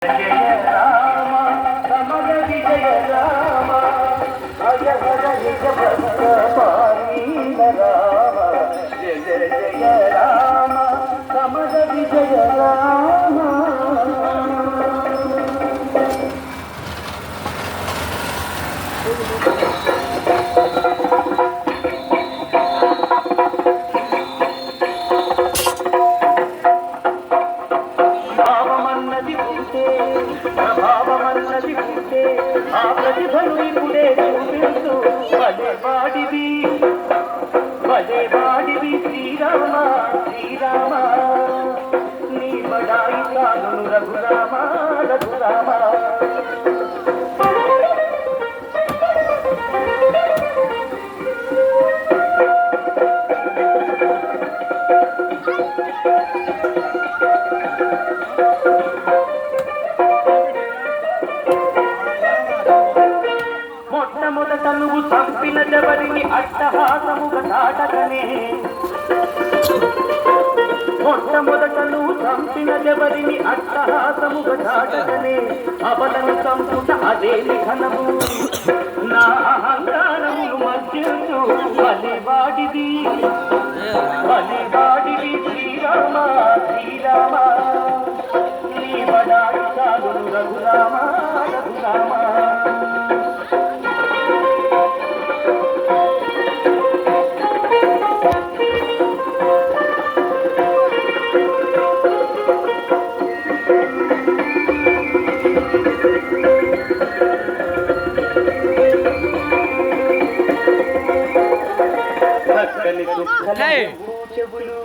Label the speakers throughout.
Speaker 1: జయ రామ సమర విజయ రామ అజహర నిజ భక్త పారీల రామ జయ జయ రామ సమర విజయ రామ. ప్రభావమన్నది ఉంటే ఆ ప్రతిభను ఇప్పుడే చూపించు. భలేవాడివి శ్రీరామ శ్రీరామ నీ బడాయి కాను రఘురామ రఘురామ. మొట్టమొదట నువ్వు చంపిన జబరిని అట్టహాసముగా చాటకనే. మొట్టమొదట నువ్వు చంపిన జబరిని అట్టహాసముగా చాటకనే. అవలను చంపుట అదేమి ఘనము నా అహంకారములు మధ్యంచు. బలివాడివి శ్రీరామ శ్రీరామ నీ బడాయి చాలు రఘురామ రఘురామ. చెవులు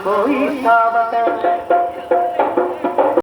Speaker 1: పోయి సావత